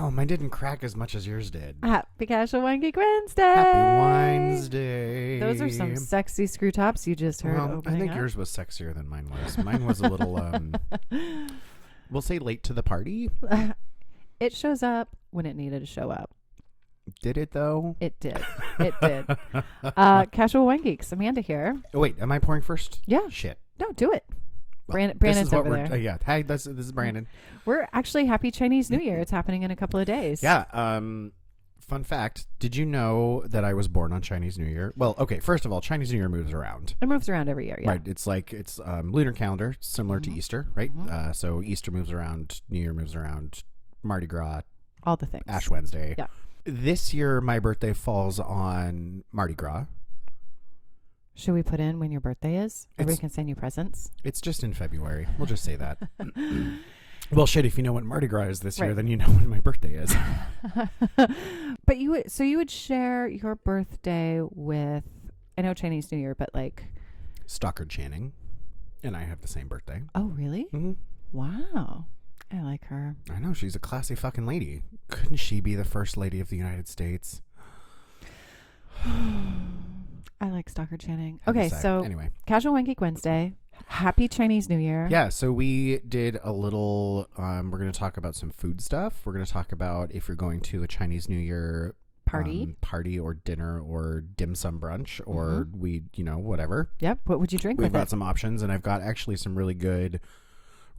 Oh, mine didn't crack as much as yours did. Happy Casual Wine Geek Wednesday. Happy Wednesday. Those are some sexy screw tops you just heard. Well, I think up. yours was sexier than mine was. Mine was a little, we'll say late to the party. It shows up when it needed to show up. Did it, though? It did. It did. Casual Wine Geeks. Amanda here. Oh, wait, am I pouring first? Yeah. Shit. No, do it. Well, Brandon's over there. Yeah. Hi, this is Brandon. We're actually happy Chinese New Year. It's happening in a couple of days. Yeah. Fun fact. Did you know that I was born on Chinese New Year? Well, okay. First of all, Chinese New Year moves around. It moves around every year. Yeah. Right. It's lunar calendar, similar to Easter, right? So Easter moves around, New Year moves around, Mardi Gras, all the things. Ash Wednesday. Yeah. This year, my birthday falls on Mardi Gras. Should we put in when your birthday is? Everybody can send you presents. It's just in February. We'll just say that. Well, shit, if you know when Mardi Gras is this year, Right. then you know when my birthday is. But you would share your birthday with, I know Chinese New Year, but like Stockard Channing and I have the same birthday. Oh, really? Mm-hmm. Wow. I like her. I know. She's a classy fucking lady. Couldn't she be the first lady of the United States? I like Stalker Channing. Okay, so anyway, Casual Wine Geek Wednesday. Happy Chinese New Year. Yeah, so we did a little, we're going to talk about some food stuff. We're going to talk about if you're going to a Chinese New Year party or dinner or dim sum brunch or whatever. Yep. What would you drink We've with got it? some options, and I've got actually some really good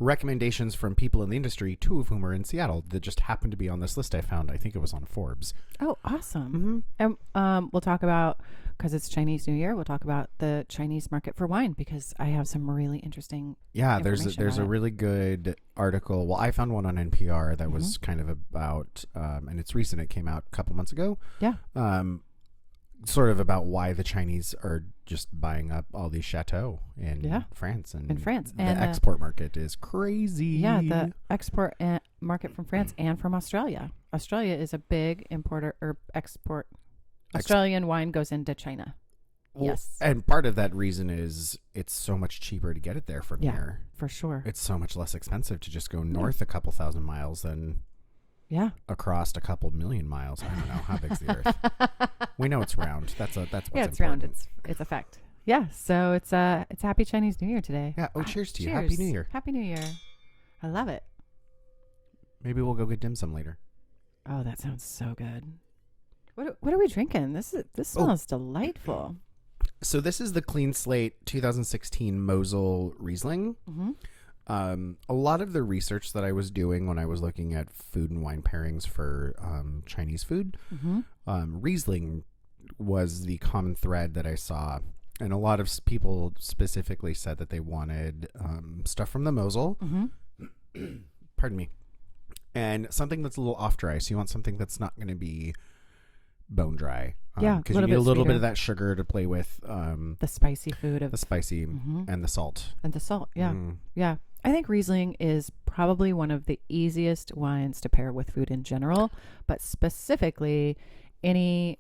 recommendations from people in the industry, 2 of whom are in Seattle, that just happened to be on this list I found. I think it was on Forbes. Oh, awesome. And we'll talk about, because it's Chinese New Year, we'll talk about the Chinese market for wine, because I have some really interesting there's a really good article. Well, I found one on NPR that was kind of about, and it's recent. It came out a couple months ago. Yeah. Sort of about why the Chinese are just buying up all these chateaux in France. And the export market is crazy. Yeah, the export market from France and from Australia. Australia is a big importer or export. Australian wine goes into China. Well, yes. And part of that reason is it's so much cheaper to get it there from here. For sure. It's so much less expensive to just go north a couple thousand miles than across a couple million miles. I don't know. How big's the earth? We know it's round. That's what's it's important. round. It's a fact. Yeah. So it's Happy Chinese New Year today. Yeah. Oh, cheers to you. Cheers. Happy New Year. Happy New Year. I love it. Maybe we'll go get dim sum later. Oh, that sounds so good. What are we drinking? This smells delightful. So this is the Clean Slate 2016 Mosel Riesling. Mm-hmm. A lot of the research that I was doing when I was looking at food and wine pairings for Chinese food, Riesling was the common thread that I saw. And a lot of people specifically said that they wanted stuff from the Mosel. Mm-hmm. Pardon me. And something that's a little off dry. So you want something that's not going to be bone dry. Because you need a little bit of that sugar to play with. The spicy food of the spicy and the salt. And the salt, yeah. Yeah. I think Riesling is probably one of the easiest wines to pair with food in general, but specifically any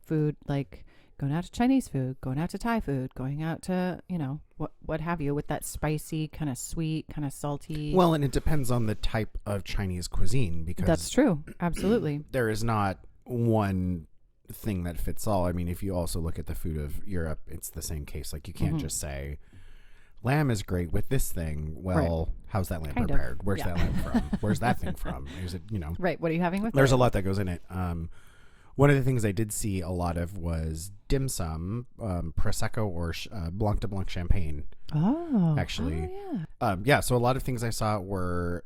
food, like going out to Chinese food, going out to Thai food, going out to, what have you, with that spicy, kind of sweet, kind of salty. Well, and it depends on the type of Chinese cuisine, because that's true. Absolutely. There is not one thing that fits all. I mean, if you also look at the food of Europe, it's the same case. Like, you can't just say lamb is great with this thing. Well, how's that lamb prepared? Where's that lamb from? Where's that thing from? Is it, Right. What are you having with There's a lot that goes in it. One of the things I did see a lot of was dim sum, Prosecco or Blanc de Blanc champagne. Oh. Actually. Oh, yeah. So a lot of things I saw were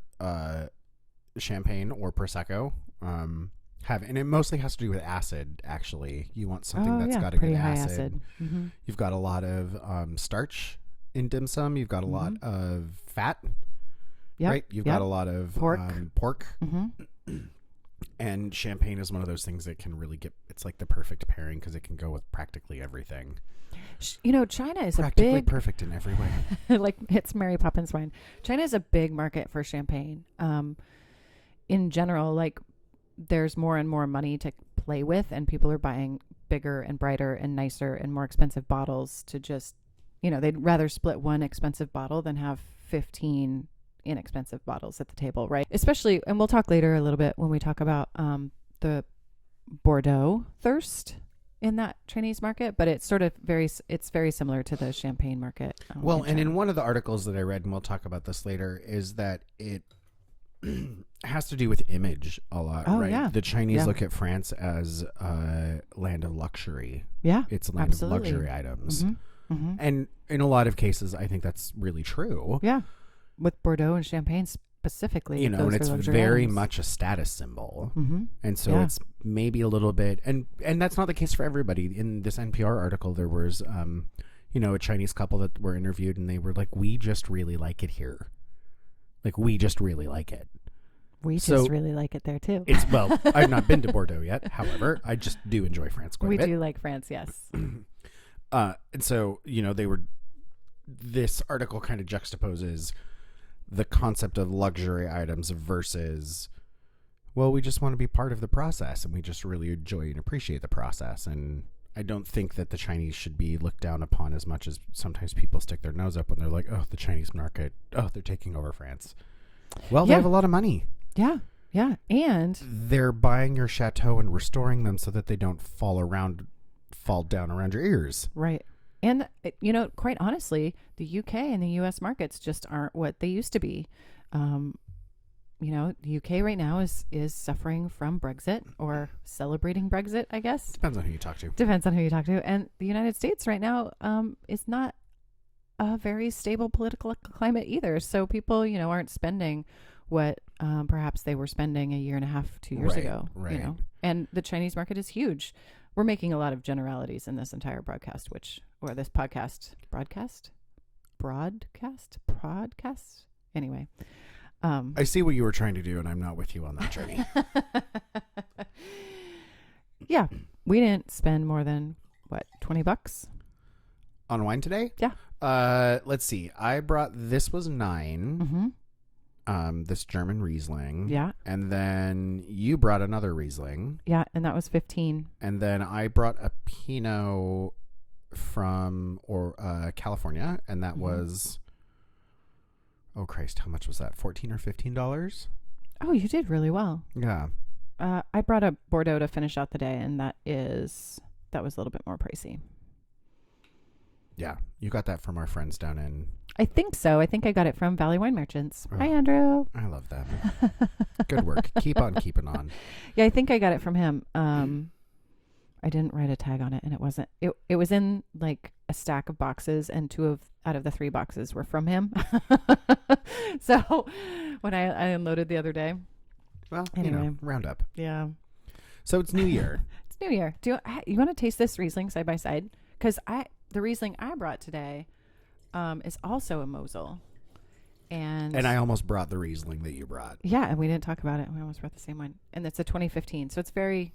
champagne or Prosecco. And it mostly has to do with acid, actually. You want something that's got a good acid. Mm-hmm. You've got a lot of starch in dim sum. You've got a lot of fat, right? You've got a lot of pork. Mm-hmm. And champagne is one of those things that can really it's like the perfect pairing, because it can go with practically everything. China is practically perfect in every way. Like, it's Mary Poppins wine. China is a big market for champagne. In general, like, there's more and more money to play with, and people are buying bigger and brighter and nicer and more expensive bottles to just, they'd rather split one expensive bottle than have 15 inexpensive bottles at the table, right? Especially, and we'll talk later a little bit when we talk about the Bordeaux thirst in that Chinese market, but it's sort of it's very similar to the champagne market. Well, and in one of the articles that I read, and we'll talk about this later, is that it has to do with image a lot, right? Yeah. The Chinese look at France as a land of luxury. Yeah, it's a land of luxury items. And in a lot of cases, I think that's really true. Yeah. With Bordeaux and Champagne specifically. And it's very much a status symbol. And so it's maybe a little bit, and that's not the case for everybody. In this NPR article, there was, a Chinese couple that were interviewed, and they were like, we just really like it here. Like, we just really like it. We just really like it there, too. Well, I've not been to Bordeaux yet. However, I just do enjoy France quite a bit. We do like France, yes. And so, this article kind of juxtaposes the concept of luxury items versus, well, we just want to be part of the process and we just really enjoy and appreciate the process. And I don't think that the Chinese should be looked down upon as much as sometimes people stick their nose up when they're like, oh, the Chinese market, oh, they're taking over France. Well, they have a lot of money. Yeah. Yeah. And they're buying your chateau and restoring them so that they don't fall down around your ears. Right. And, quite honestly, the UK and the US markets just aren't what they used to be. The UK right now is suffering from Brexit, or celebrating Brexit, I guess. Depends on who you talk to. And the United States right now is not a very stable political climate either. So people, aren't spending what perhaps they were spending a year and a half, 2 years ago. Right. And the Chinese market is huge. We're making a lot of generalities in this entire broadcast, this podcast, broadcast. Anyway. I see what you were trying to do, and I'm not with you on that journey. Yeah. We didn't spend more than, $20 on wine today? Yeah. Let's see. I brought, this was 9. This German Riesling. Yeah. And then you brought another Riesling. Yeah, and that was 15. And then I brought a Pinot from California, and that was, oh Christ, how much was that? $14 or $15? Oh, you did really well. Yeah. I brought a Bordeaux to finish out the day, and that was a little bit more pricey. Yeah, you got that from our friends down in... I think so. I think I got it from Valley Wine Merchants. Hi, Andrew. I love them. Good work. Keep on keeping on. Yeah, I think I got it from him. I didn't write a tag on it, and it wasn't. It was in like a stack of boxes, and 2 out of the 3 boxes were from him. So when I unloaded the other day. Well, anyway, round up. Yeah. So it's New Year. It's New Year. Do you want to taste this Riesling side by side? Because the Riesling I brought today is also a Mosel. And I almost brought the Riesling that you brought. Yeah, and we didn't talk about it. We almost brought the same one. And it's a 2015. So it's very,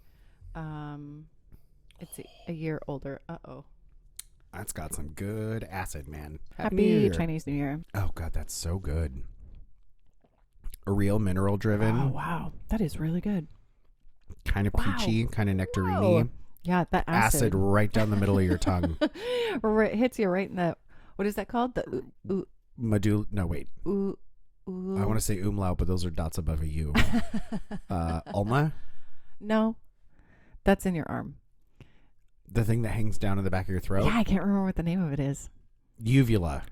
it's a year older. Uh-oh. That's got some good acid, man. Happy Chinese New Year. Oh, God, that's so good. A real mineral driven. Oh, wow. That is really good. Kind of peachy, kind of nectarine-y. Whoa. Yeah, that acid. Right down the middle of your tongue. It hits you right in the, what is that called? The medulla. No, wait. Ooh. I want to say umlaut, but those are dots above a U. Ulna? No, that's in your arm. The thing that hangs down in the back of your throat? Yeah, I can't remember what the name of it is. Uvula.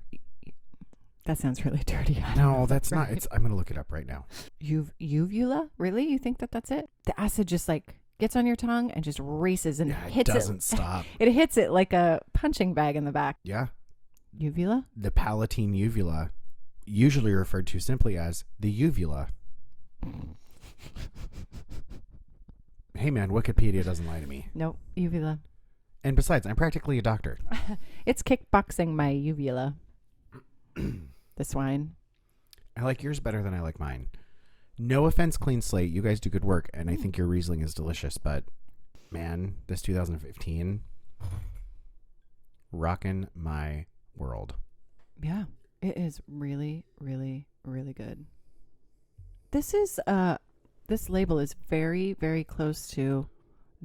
That sounds really dirty. No, that's not. I'm going to look it up right now. Uvula? Really? You think that's it? The acid just gets on your tongue and just races and hits it. It doesn't stop. It hits it like a punching bag in the back. Yeah. Uvula? The palatine uvula, usually referred to simply as the uvula. Hey man, Wikipedia doesn't lie to me. Nope, uvula. And besides, I'm practically a doctor. It's kickboxing my uvula. This wine. I like yours better than I like mine. No offense, Clean Slate. You guys do good work, and I think your Riesling is delicious, but man, this 2015, rocking my world. Yeah, it is really, really, really good. This is this label is very, very close to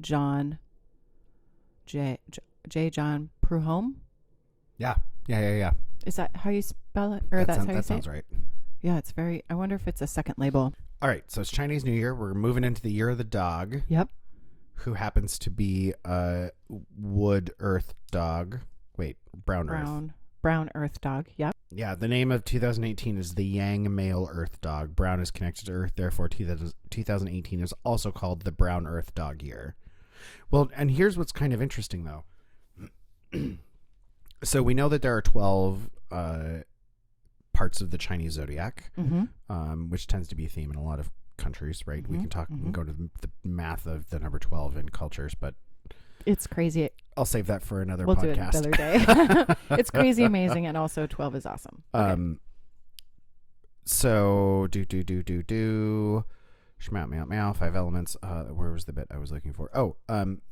John J. John Prudhomme. Yeah. Is Is that how you spell it? Or that's how you say it? That sounds right. Yeah, it's very, I wonder if it's a second label. All right, so it's Chinese New Year. We're moving into the year of the dog, Yep. who happens to be a wood earth dog. Wait, brown earth. Brown earth dog. Yep. Yeah, the name of 2018 is the Yang male earth dog. Brown is connected to earth, therefore 2018 is also called the brown earth dog year. Well, and here's what's kind of interesting, though. So we know that there are 12 parts of the Chinese zodiac, which tends to be a theme in a lot of countries, right? We can talk and go to the math of the number 12 in cultures, but it's crazy. I'll save that for another We'll podcast. do it another day. It's crazy amazing, and also 12 is awesome. Okay. So meow, 5 elements. Where was the bit I was looking for?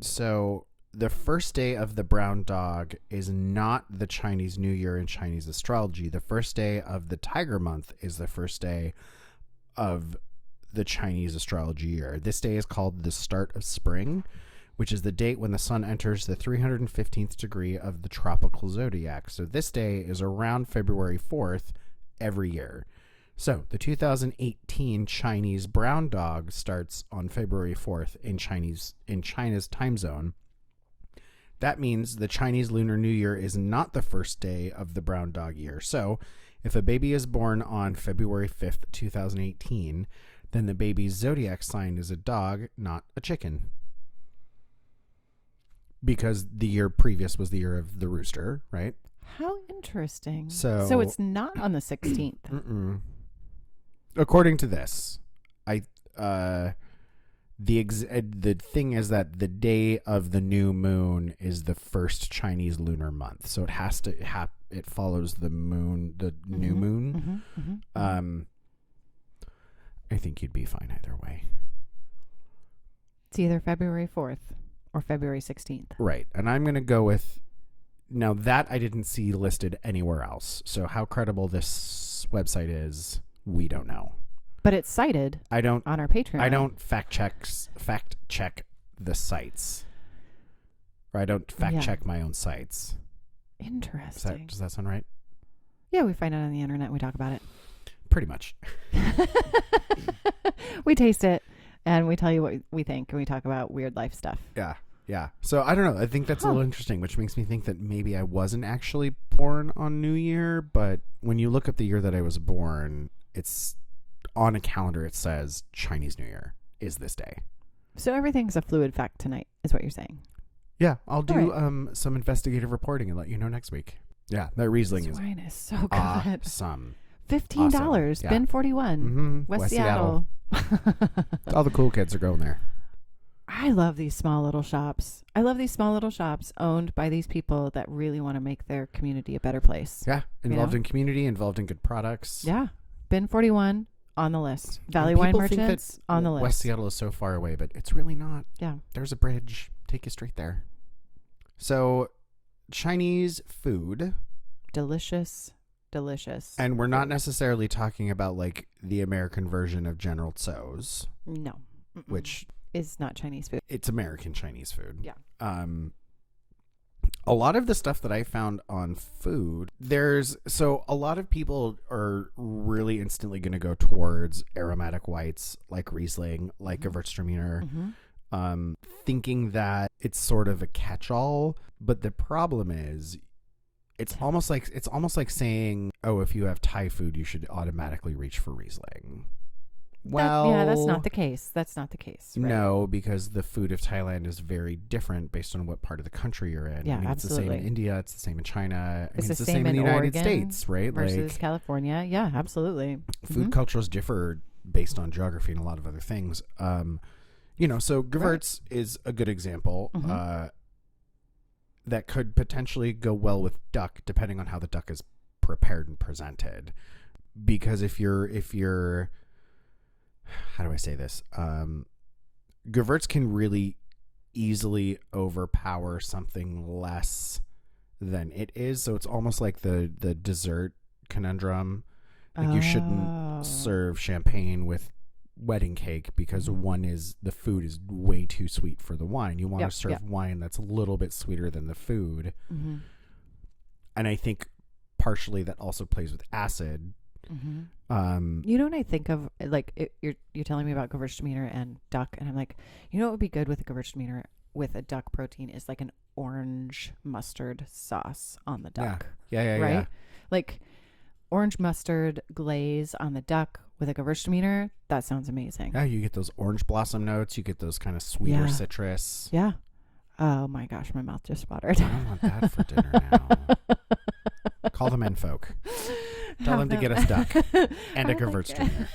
So the first day of the brown dog is not the Chinese New Year in Chinese astrology. The first day of the tiger month is the first day of the Chinese astrology year. This day is called the start of spring, which is the date when the sun enters the 315th degree of the tropical zodiac. So this day is around February 4th every year. So the 2018 Chinese brown dog starts on February 4th in China's time zone. That means the Chinese Lunar New Year is not the first day of the brown dog year. So if a baby is born on February 5th, 2018, then the baby's zodiac sign is a dog, not a chicken. Because the year previous was the year of the rooster, right? How interesting. So it's not on the 16th. According to this, the thing is that the day of the new moon is the first Chinese lunar month, so it has to it follows the moon, the new moon. I think you'd be fine either way. It's either February 4th or February 16th. Right, and I'm going to go with now that I didn't see listed anywhere else. So how credible this website is, we don't know. But it's cited on our Patreon. I don't fact check the sites. Or I don't fact check my own sites. Interesting. Does that sound right? Yeah, we find it on the internet. We talk about it. Pretty much. We taste it and we tell you what we think, and we talk about weird life stuff. Yeah. So I don't know. I think that's a little interesting, which makes me think that maybe I wasn't actually born on New Year, but when you look up the year that I was born, it's on a calendar, it says Chinese New Year is this day. So everything's a fluid fact tonight, is what you're saying. Yeah, I'll do some investigative reporting and let you know next week. Yeah, that Riesling is so good. Awesome. $15. Awesome. Yeah. Bin 41. West Seattle. All the cool kids are going there. I love these small little shops. I love these small little shops owned by these people that really want to make their community a better place. Yeah, involved in community, involved in good products. Yeah. Bin 41 on the list. Valley Wine Merchants on the list. West Seattle is so far away, but it's really not. Yeah. There's a bridge. Take you straight there. So, Chinese food. Delicious. And we're not necessarily talking about like the American version of General Tso's. No. Which is not Chinese food. It's American Chinese food. Yeah. A lot of the stuff that I found on food, a lot of people are really instantly going to go towards aromatic whites like Riesling, like Gewürztraminer, thinking that it's sort of a catch-all. But the problem is, it's almost like saying, oh, if you have Thai food, you should automatically reach for Riesling. Well, that's not the case. Right? No, because the food of Thailand is very different based on what part of the country you're in. Yeah, I mean, absolutely. It's the same in India. It's the same in China. It's the same in the United States, right? Versus California. Yeah, absolutely. Food cultures differ based on geography and a lot of other things. So Gewürz is a good example that could potentially go well with duck, depending on how the duck is prepared and presented. Because if you're how do I say this? Gewürz can really easily overpower something less than it is. So it's almost like the dessert conundrum. Like you shouldn't serve champagne with wedding cake because the food is way too sweet for the wine. You want to serve wine that's a little bit sweeter than the food. And I think partially that also plays with acid. You know what I think of? Like you're telling me about Gewürztraminer and duck, and I'm like, you know what would be good with a Gewürztraminer with a duck protein is like an orange mustard sauce on the duck. Yeah. Right? Like orange mustard glaze on the duck with a Gewürztraminer. That sounds amazing. Yeah, you get those orange blossom notes. You get those kind of sweeter citrus. Yeah. Oh my gosh, my mouth just watered. I don't want that for dinner now. Call the men folk. Tell them to get us duck and a Gewürztraminer.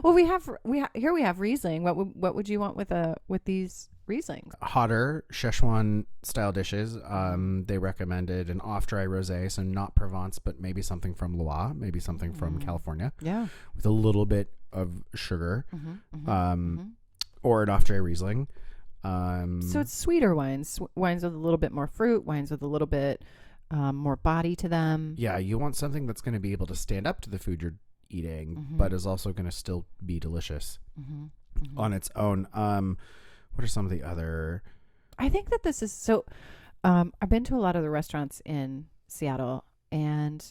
Well, we have Riesling. What would you want with these Rieslings? Hotter Szechuan style dishes. They recommended an off-dry rosé, so not Provence, but maybe something from Loire, maybe something from California. Yeah, with a little bit of sugar, or an off-dry Riesling. So it's sweeter wines with a little bit more fruit, wines with a little bit more body to them. Yeah, you want something that's going to be able to stand up to the food you're eating, but is also going to still be delicious on its own. What are some of the other? I think that this is so. I've been to a lot of the restaurants in Seattle, and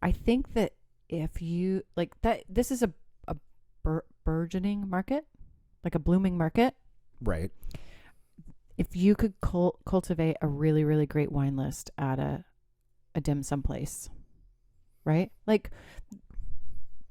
I think that if you like that, this is a burgeoning market, like a blooming market. Right. If you could cultivate a really, really great wine list at a dim sum place, right? Like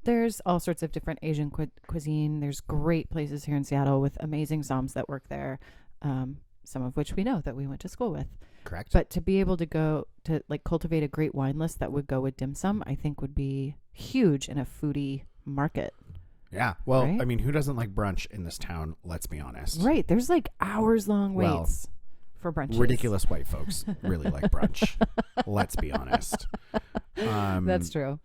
there's all sorts of different Asian cuisine. There's great places here in Seattle with amazing somms that work there, some of which we know that we went to school with. Correct. But to be able to go to like cultivate a great wine list that would go with dim sum, I think would be huge in a foodie market. Yeah. Well, right? I mean, who doesn't like brunch in this town? Let's be honest. Right. There's like hours long waits for brunches. Ridiculous white folks really like brunch. Let's be honest. That's true.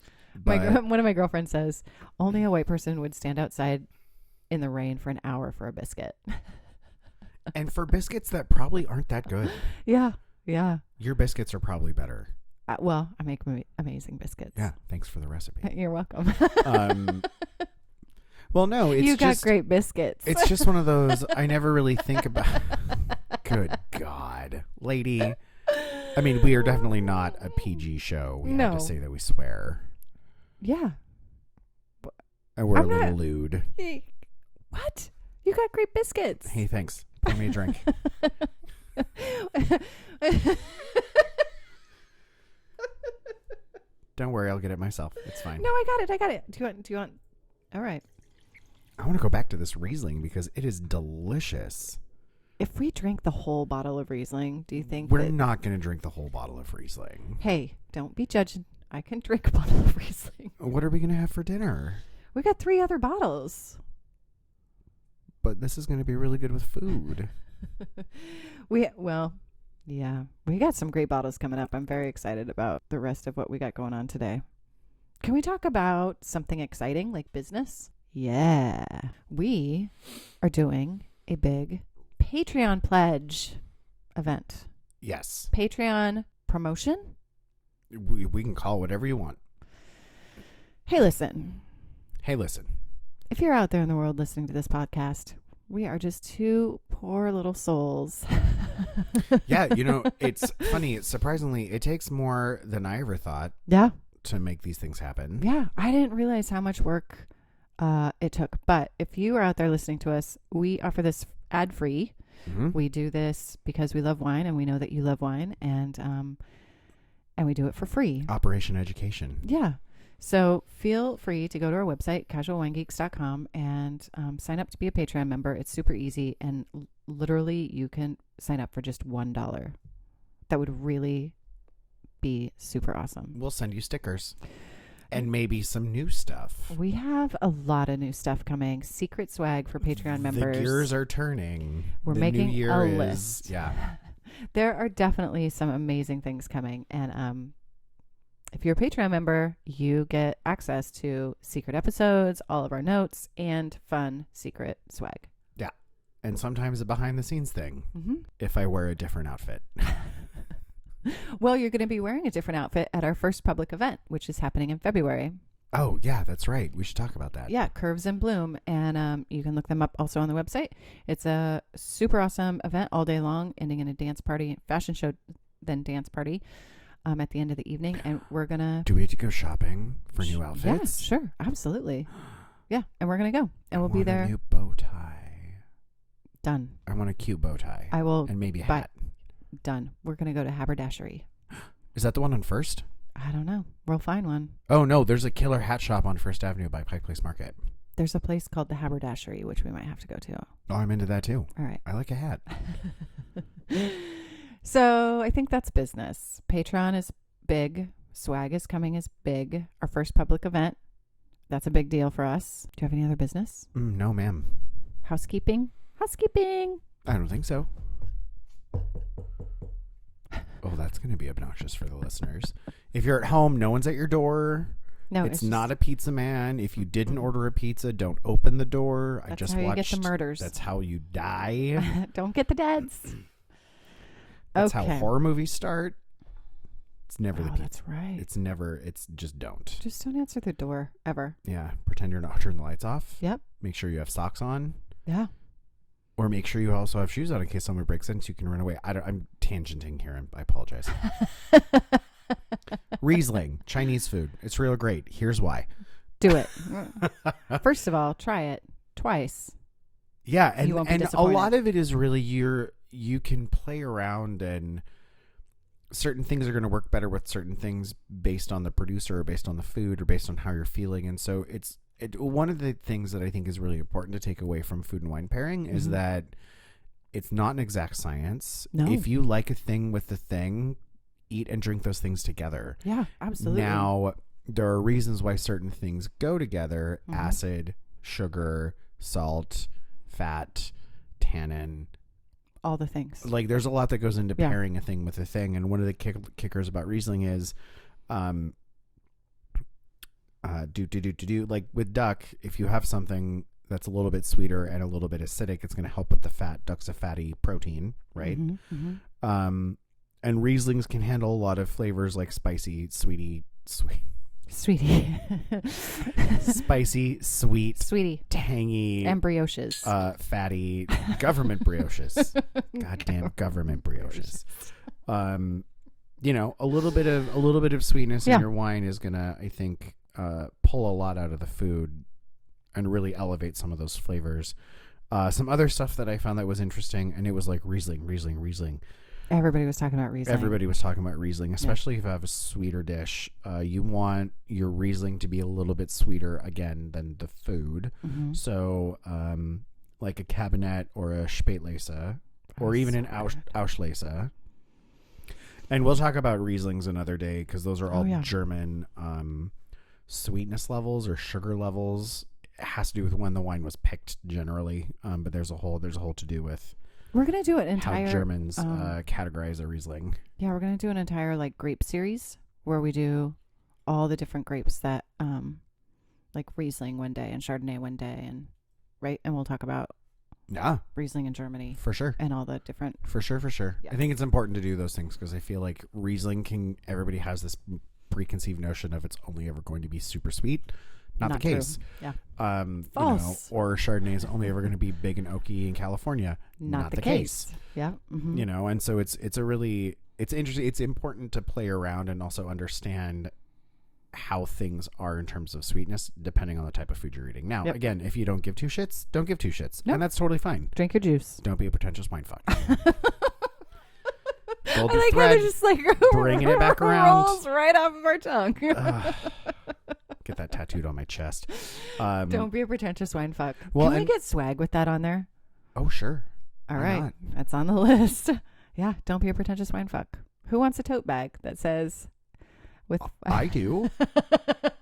One of my girlfriends says only a white person would stand outside in the rain for an hour for a biscuit. And for biscuits that probably aren't that good. Yeah. Yeah. Your biscuits are probably better. Well, I make amazing biscuits. Yeah. Thanks for the recipe. You're welcome. Well, no, it's you got just great biscuits. It's just one of those I never really think about. Good God, lady. I mean, we are definitely not a PG show. We have to say that we swear. Yeah. And we're a little lewd. What? You got great biscuits. Hey, thanks. Pour me a drink. Don't worry, I'll get it myself. It's fine. No, I got it. Do you want? All right. I want to go back to this Riesling because it is delicious. If we drink the whole bottle of Riesling, do you think we're not going to drink the whole bottle of Riesling? Hey, don't be judging. I can drink a bottle of Riesling. What are we going to have for dinner? We got 3 other bottles. But this is going to be really good with food. We got some great bottles coming up. I'm very excited about the rest of what we got going on today. Can we talk about something exciting like business? Yeah. We are doing a big Patreon pledge event. Yes. Patreon promotion? We can call it whatever you want. Hey, listen. If you're out there in the world listening to this podcast, we are just 2 poor little souls. Yeah, it's funny. It takes more than I ever thought. Yeah. To make these things happen. Yeah, I didn't realize how much work it took. But if you are out there listening to us, we offer this ad-free. Mm-hmm. We do this because we love wine and we know that you love wine, and we do it for free. Operation Education. Yeah. So feel free to go to our website, casualwinegeeks.com, and sign up to be a Patreon member. It's super easy, and literally you can sign up for just $1. That would really be super awesome. We'll send you stickers and maybe some new stuff. We have a lot of new stuff coming. Secret swag for Patreon members. The gears are turning. We're making a list. Yeah. There are definitely some amazing things coming, and if you're a Patreon member, you get access to secret episodes, all of our notes, and fun secret swag. Yeah. And sometimes a behind the scenes thing. Mm-hmm. If I wear a different outfit. Well, you're going to be wearing a different outfit at our first public event, which is happening in February. Oh, yeah, that's right. We should talk about that. Yeah, Curves in Bloom. And you can look them up also on the website. It's a super awesome event all day long, ending in a dance party, fashion show, then dance party. at the end of the evening, and we're gonna. Do we have to go shopping for new outfits? Yeah, sure, absolutely. Yeah, and we're gonna go, and we'll be there. A new bow tie. Done. I want a cute bow tie. I will. And maybe a hat. Done. We're gonna go to Haberdashery. Is that the one on First? I don't know. We'll find one. Oh no, there's a killer hat shop on First Avenue by Pike Place Market. There's a place called the Haberdashery, which we might have to go to. Oh, I'm into that too. All right. I like a hat. So I think that's business. Patreon is big. Swag is coming is big. Our first public event. That's a big deal for us. Do you have any other business? No, ma'am. Housekeeping? Housekeeping. I don't think so. Oh, that's going to be obnoxious for the listeners. If you're at home, no one's at your door. No, it's not a pizza man. If you didn't order a pizza, don't open the door. That's I just how you watched. get the murders. That's how you die. Don't get the deads. That's okay. how horror movies start. It's never the pizza. That's right. It's just don't. Just don't answer the door ever. Yeah. Pretend you're not turning the lights off. Yep. Make sure you have socks on. Yeah. Or make sure you also have shoes on in case someone breaks in so you can run away. I'm tangenting here. I apologize. Riesling, Chinese food. It's real great. Here's why. Do it. First of all, try it twice. Yeah, You won't be and a disappointed. lot of it is really you can play around, and certain things are going to work better with certain things based on the producer or based on the food or based on how you're feeling. And so one of the things that I think is really important to take away from food and wine pairing is that it's not an exact science. No. If you like a thing with the thing, eat and drink those things together. Yeah, absolutely. Now, there are reasons why certain things go together: acid, sugar, salt, fat, tannin. All the things. Like, there's a lot that goes into pairing a thing with a thing. And one of the kickers about Riesling is, like with duck, if you have something that's a little bit sweeter and a little bit acidic, it's going to help with the fat. Duck's a fatty protein, right? And Rieslings can handle a lot of flavors like spicy, sweetie, spicy, sweet, tangy, and brioches, fatty, government brioches. Goddamn government brioches. A little bit of sweetness in your wine is gonna, I think, pull a lot out of the food and really elevate some of those flavors. Some other stuff that I found that was interesting, and it was like Riesling. Everybody was talking about Riesling. Especially if you have a sweeter dish. You want your Riesling to be a little bit sweeter, again, than the food. So, like a Cabernet or a Spätlese, or even an Auslese. And we'll talk about Rieslings another day, because those are all German sweetness levels or sugar levels. It has to do with when the wine was picked, generally. But there's a whole to do with. We're going to do an entire... how Germans categorize a Riesling. Yeah, we're going to do an entire grape series where we do all the different grapes that like Riesling one day and Chardonnay one day, and we'll talk about Riesling in Germany. For sure. And all the different... For sure. Yeah. I think it's important to do those things because I feel like Riesling everybody has this preconceived notion of it's only ever going to be super sweet. Not the case. True. Yeah. False. Or Chardonnay is only ever going to be big and oaky in California. Not the case. Yeah. Mm-hmm. And so it's interesting. It's important to play around and also understand how things are in terms of sweetness, depending on the type of food you're eating. Now, again, if you don't give two shits, don't give two shits. Nope. And that's totally fine. Drink your juice. Don't be a pretentious wine fuck. I like how they're just bringing it back around. Rolls right off of our tongue. Get that tattooed on my chest. Don't be a pretentious wine fuck. Well, Can we get swag with that on there? Oh, sure. All right. That's on the list. Yeah. Don't be a pretentious wine fuck. Who wants a tote bag that says with... I do.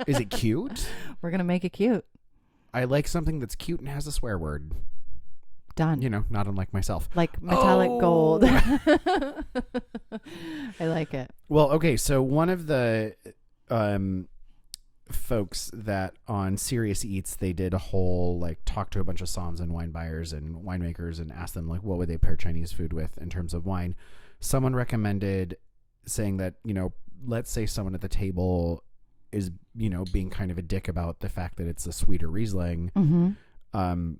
Is it cute? We're going to make it cute. I like something that's cute and has a swear word. Done. Not unlike myself. Like metallic gold. I like it. Well, okay. So one of the folks that on Serious Eats, they did a whole talk to a bunch of somms and wine buyers and winemakers and asked them what would they pair Chinese food with in terms of wine. Someone recommended saying that, let's say someone at the table is, being kind of a dick about the fact that it's a sweeter Riesling. Mm-hmm.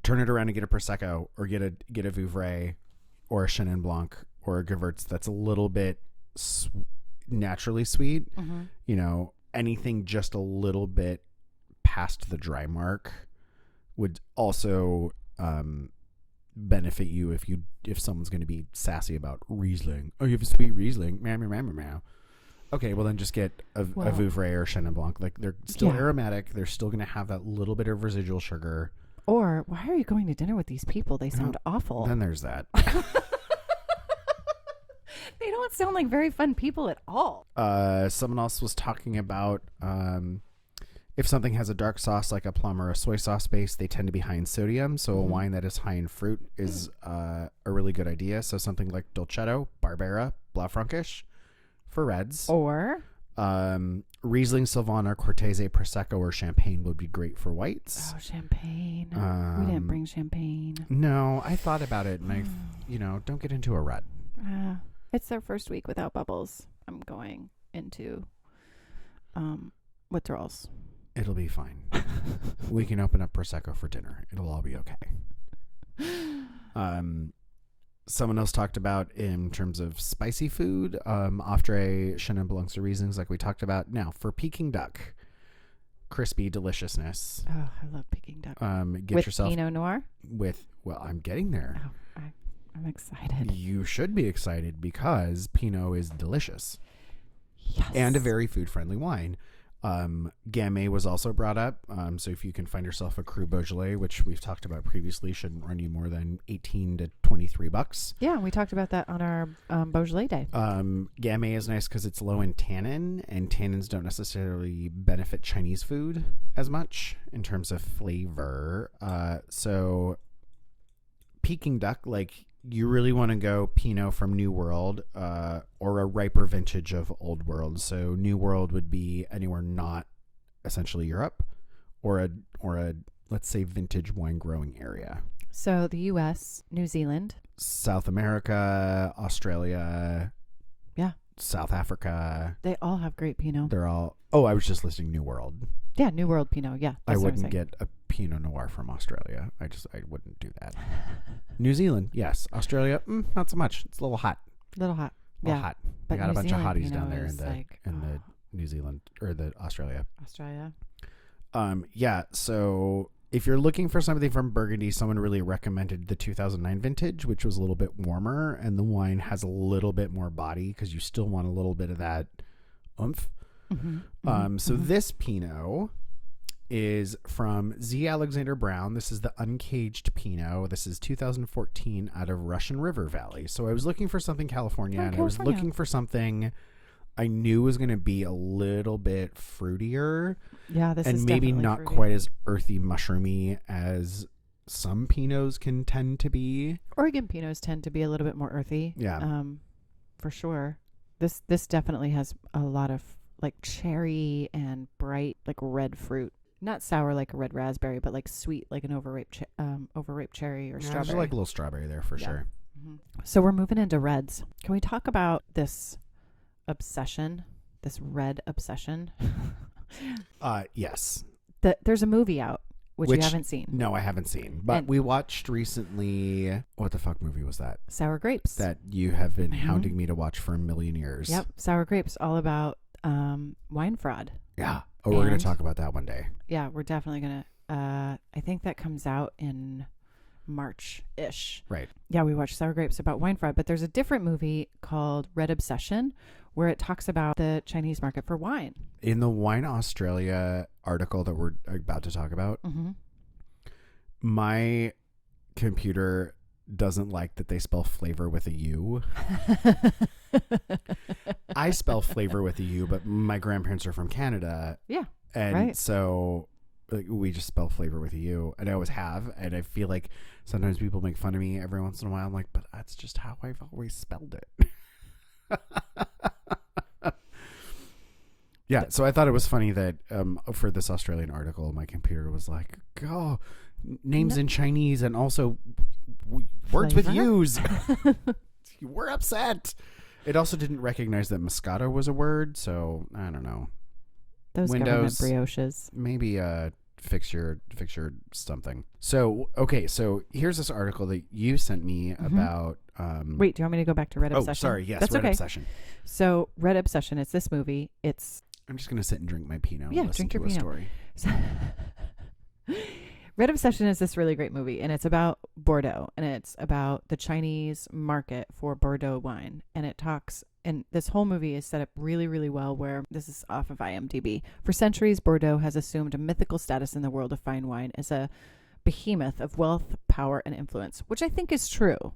Turn it around and get a Prosecco or get a Vouvray or a Chenin Blanc or a Gewürz that's a little bit naturally sweet. Mm-hmm. You know, anything just a little bit past the dry mark would also benefit you if someone's going to be sassy about Riesling. Oh, you have a sweet Riesling. Meow, meow, meow, meow. Okay, well then just get a Vouvray or Chenin Blanc. Like they're still aromatic. They're still going to have that little bit of residual sugar. Or why are you going to dinner with these people? They sound awful. Then there's that. They don't sound like very fun people at all. Someone else was talking about if something has a dark sauce like a plum or a soy sauce base, they tend to be high in sodium. So a wine that is high in fruit is a really good idea. So something like Dolcetto, Barbera, Blaufränkisch for reds. Or Riesling, Sylvaner, Cortese, Prosecco, or Champagne would be great for whites. Oh, champagne. We didn't bring champagne. No, I thought about it, and don't get into a rut. It's their first week without bubbles. I'm going into withdrawals. It'll be fine. We can open up Prosecco for dinner. It'll all be okay. Someone else talked about in terms of spicy food, After Chenin Blancs or Rieslings like we talked about. Now, for Peking duck, crispy deliciousness. Oh, I love Peking duck. Get with yourself Pinot Noir? I'm getting there. Oh, I'm excited. You should be excited because Pinot is delicious. Yes. And a very food-friendly wine. Gamay was also brought up. So if you can find yourself a Cru Beaujolais, which we've talked about previously, shouldn't run you more than $18 to $23. Yeah, we talked about that on our Beaujolais day. Gamay is nice because it's low in tannin, and tannins don't necessarily benefit Chinese food as much in terms of flavor. So Peking duck, like, you really want to go Pinot from New World or a riper vintage of Old World. So New World would be anywhere not essentially Europe or a let's say vintage wine growing area. So the U.S., New Zealand, South America, Australia, South Africa. They all have great Pinot. They're all. Oh, I was just listing New World. Yeah, New World Pinot. Yeah, I wouldn't get a Pinot Noir from Australia. I wouldn't do that. New Zealand, yes. Australia, not so much. It's a little hot. Little hot. Hot. They got New a bunch Zealand of hotties Pinot down there in is the New Zealand or the Australia. Australia. So if you're looking for something from Burgundy, someone really recommended the 2009 vintage, which was a little bit warmer, and the wine has a little bit more body because you still want a little bit of that oomph. This Pinot is from Z. Alexander Brown. This is the Uncaged Pinot. This is 2014 out of Russian River Valley. So I was looking for something California, and I was looking for something I knew was going to be a little bit fruitier. Yeah, this is and maybe not fruity. Quite as earthy, mushroomy as some Pinots can tend to be. Oregon Pinots tend to be a little bit more earthy. Yeah, for sure. This definitely has a lot of like cherry and bright like red fruit. Not sour like a red raspberry, but like sweet like an overripe cherry or strawberry. There's like a little strawberry there for sure. Mm-hmm. So we're moving into reds. Can we talk about this obsession, this red obsession? Yes. There's a movie out, which you haven't seen. No, I haven't seen. But we watched recently, what the fuck movie was that? Sour Grapes. That you have been hounding me to watch for a million years. Yep. Sour Grapes, all about wine fraud. Yeah. Oh, we're going to talk about that one day. Yeah, we're definitely going to. I think that comes out in March-ish. Right. Yeah, we watched Sour Grapes about wine fraud, but there's a different movie called Red Obsession where it talks about the Chinese market for wine. In the Wine Australia article that we're about to talk about, my computer doesn't like that they spell flavor with a U. I spell flavor with a U, but my grandparents are from Canada. Yeah. And so we just spell flavor with a U, and I always have. And I feel like sometimes people make fun of me every once in a while. I'm like, but that's just how I've always spelled it. Yeah. So I thought it was funny that for this Australian article, my computer was like, oh, names in Chinese and also words with U's. We're upset. It also didn't recognize that Moscato was a word, so I don't know. Those Windows, government brioches. Maybe fix your something. So okay, so here's this article that you sent me about. Wait, do you want me to go back to Red Obsession? Oh, sorry. Yes, that's Red okay. Obsession. So Red Obsession. It's this movie. I'm just gonna sit and drink my Pinot. Yeah, and listen drink your to a Pinot. story. Red Obsession is this really great movie, and it's about Bordeaux, and it's about the Chinese market for Bordeaux wine. And it talks, and this whole movie is set up really, really well, where this is off of IMDb. For centuries, Bordeaux has assumed a mythical status in the world of fine wine as a behemoth of wealth, power, and influence, which I think is true.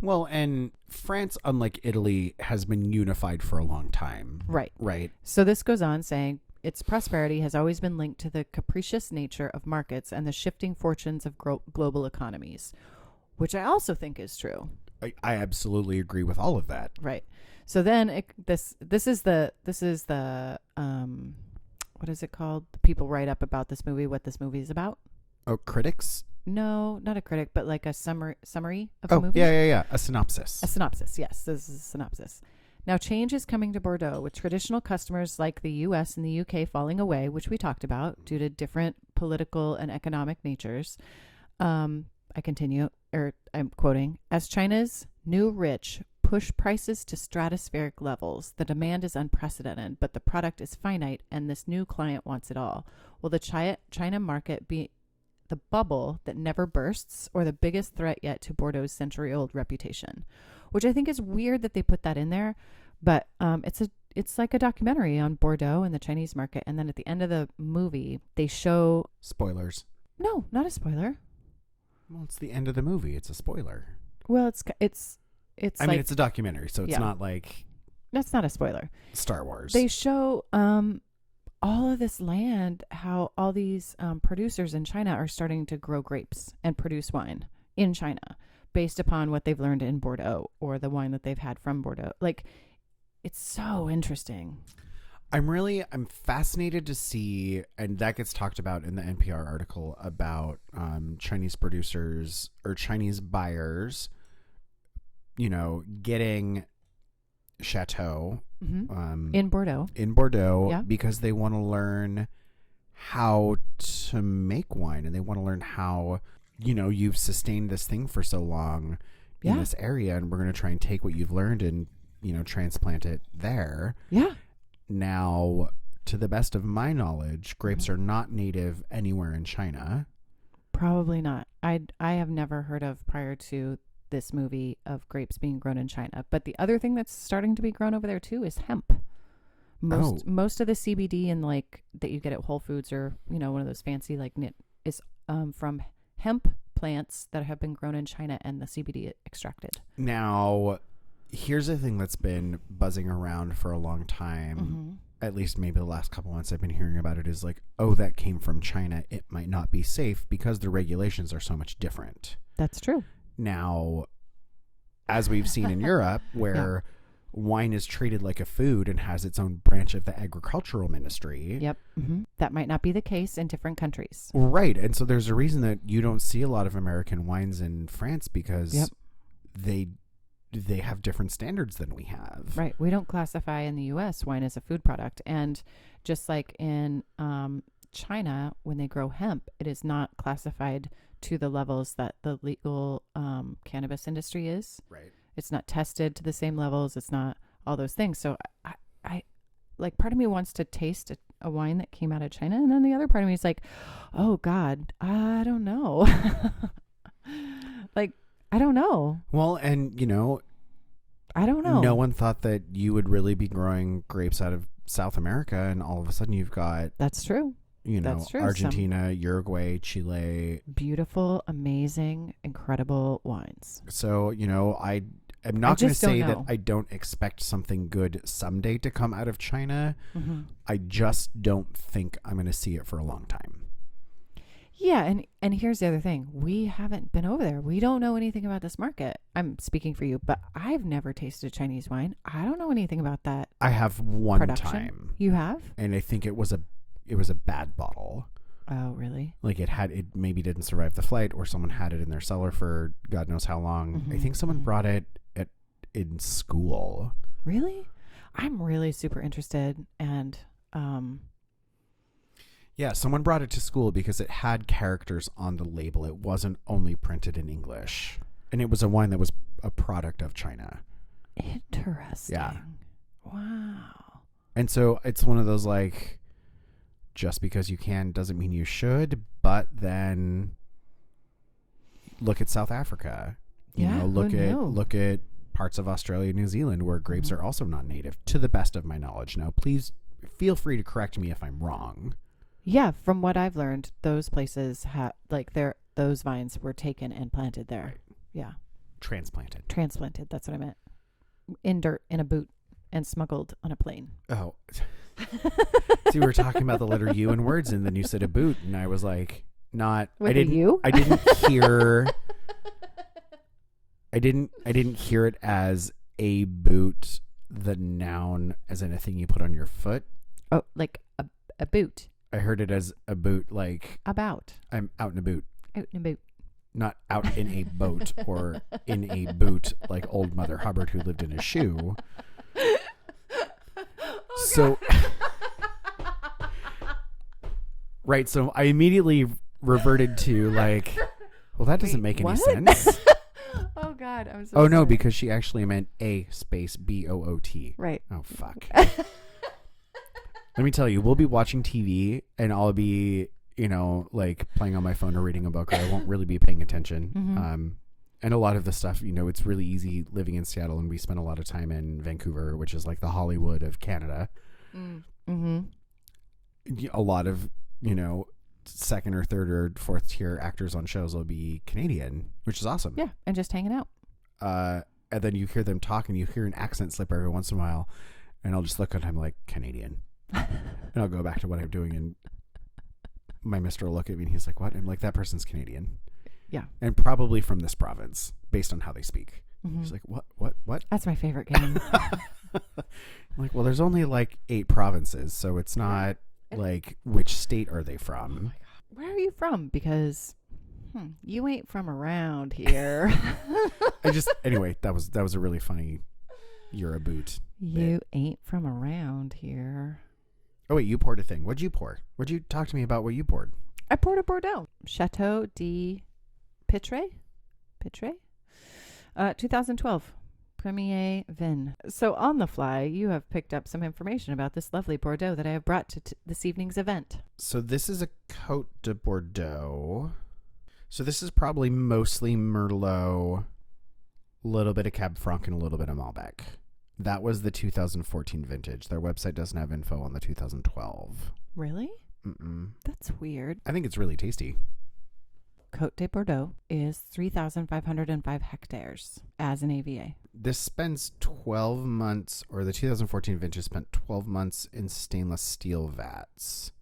Well, and France, unlike Italy, has been unified for a long time. Right. Right. So this goes on saying, its prosperity has always been linked to the capricious nature of markets and the shifting fortunes of global economies, which I also think is true. I absolutely agree with all of that. Right. So then this is the what is it called? People write up about this movie, what this movie is about. Oh, critics? No, not a critic, but like a summary of the movie. Yeah. A synopsis. A synopsis. Yes, this is a synopsis. Now, change is coming to Bordeaux, with traditional customers like the U.S. and the U.K. falling away, which we talked about, due to different political and economic natures. I'm quoting, as China's new rich push prices to stratospheric levels, the demand is unprecedented, but the product is finite, and this new client wants it all. Will the China market be the bubble that never bursts, or the biggest threat yet to Bordeaux's century-old reputation? Which I think is weird that they put that in there, but it's like a documentary on Bordeaux and the Chinese market, and then at the end of the movie they show spoilers. No, not a spoiler. Well, it's the end of the movie. It's a spoiler. Well, it's. I mean, it's a documentary, so it's not like. That's not a spoiler. Star Wars. They show all of this land, how all these producers in China are starting to grow grapes and produce wine in China, based upon what they've learned in Bordeaux or the wine that they've had from Bordeaux. Like, it's so interesting. I'm fascinated to see, and that gets talked about in the NPR article about Chinese producers or Chinese buyers, getting chateau in Bordeaux. Yeah. Because they want to learn how to make wine, and they want to learn how, you've sustained this thing for so long in this area, and we're going to try and take what you've learned and, transplant it there. Yeah. Now, to the best of my knowledge, grapes are not native anywhere in China. Probably not. I have never heard of, prior to this movie, of grapes being grown in China. But the other thing that's starting to be grown over there too is hemp. Most of the CBD and like that you get at Whole Foods, or one of those fancy like knit, is from hemp plants that have been grown in China and the CBD extracted. Now, here's a thing that's been buzzing around for a long time. At least maybe the last couple months I've been hearing about it, is like, oh, that came from China. It might not be safe because the regulations are so much different. That's true. Now, as we've seen in Europe, where wine is treated like a food and has its own branch of the agricultural ministry. Yep. That might not be the case in different countries. Right. And so there's a reason that you don't see a lot of American wines in France, because they have different standards than we have. Right. We don't classify in the U.S. wine as a food product. And just like in China, when they grow hemp, it is not classified to the levels that the legal cannabis industry is. Right. It's not tested to the same levels. It's not all those things. So I like, part of me wants to taste a wine that came out of China. And then the other part of me is like, oh God, I don't know. Like, I don't know. Well, and I don't know. No one thought that you would really be growing grapes out of South America, and all of a sudden you've got That's true. That's true. Argentina, Uruguay, Chile. Beautiful, amazing, incredible wines. So, I'm not going to say that I don't expect something good someday to come out of China. I just don't think I'm going to see it for a long time. Yeah, and here's the other thing. We haven't been over there. We don't know anything about this market. I'm speaking for you, but I've never tasted Chinese wine. I don't know anything about that. I have one production. time. You have? And I think it was a bad bottle. Oh, really? Like it maybe didn't survive the flight, or someone had it in their cellar for God knows how long. I think someone brought it in school. Really? I'm really super interested, and Yeah, someone brought it to school because it had characters on the label. It wasn't only printed in English. And it was a wine that was a product of China. Interesting. Yeah. Wow. And so it's one of those like, just because you can doesn't mean you should, but then look at South Africa. You know, look at parts of Australia, New Zealand where grapes are also not native, to the best of my knowledge. Now, please feel free to correct me if I'm wrong. Yeah, from what I've learned, those places those vines were taken and planted there. Right. Yeah. Transplanted. That's what I meant. In dirt, in a boot, and smuggled on a plane. Oh. See, we were talking about the letter U in words, and then you said a boot, and I was like, not. With I didn't. U? I didn't hear. I didn't hear it as a boot, the noun, as in a thing you put on your foot. Oh, like a boot. I heard it as a boot, like About. I'm out in a boot. Out in a boot. Not out in a boat or in a boot like old Mother Hubbard who lived in a shoe. So, right. So I immediately reverted to like, well, that doesn't make any sense. Oh God, I'm so. Oh no, sorry. because she actually meant a space BOOT. Right. Oh fuck. Let me tell you, we'll be watching TV and I'll be, you know, like playing on my phone or reading a book, or I won't really be paying attention. Mm-hmm. And a lot of the stuff, you know, it's really easy living in Seattle, and we spend a lot of time in Vancouver, which is like the Hollywood of Canada. Mm-hmm. A lot of, you know, second or third or fourth tier actors on shows will be Canadian, which is awesome. Yeah, and just hanging out. And then you hear them talk and you hear an accent slip every once in a while, and I'll just look at him like, Canadian. And I'll go back to what I'm doing, and my mister will look at me and he's like, what? I'm like, that person's Canadian. Yeah. And probably from this province based on how they speak. Mm-hmm. He's like, what? That's my favorite game. I'm like, well, there's only like 8 provinces, so it's not like which state are they from? Where are you from? Because you ain't from around here. Anyway, that was a really funny you're a boot. You ain't from around here. Oh wait, you poured a thing. What'd you pour? What'd you talk to me about what you poured? I poured a Bordeaux. Chateau de Pitre? 2012. Premier Vin. So on the fly, you have picked up some information about this lovely Bordeaux that I have brought to this evening's event. So this is a Côte de Bordeaux. So this is probably mostly Merlot, a little bit of Cab Franc, and a little bit of Malbec. That was the 2014 vintage. Their website doesn't have info on the 2012. Really? Mm-mm. That's weird. I think it's really tasty. Côte de Bordeaux is 3,505 hectares as an AVA. This spends 12 months, or the 2014 vintage spent 12 months in stainless steel vats.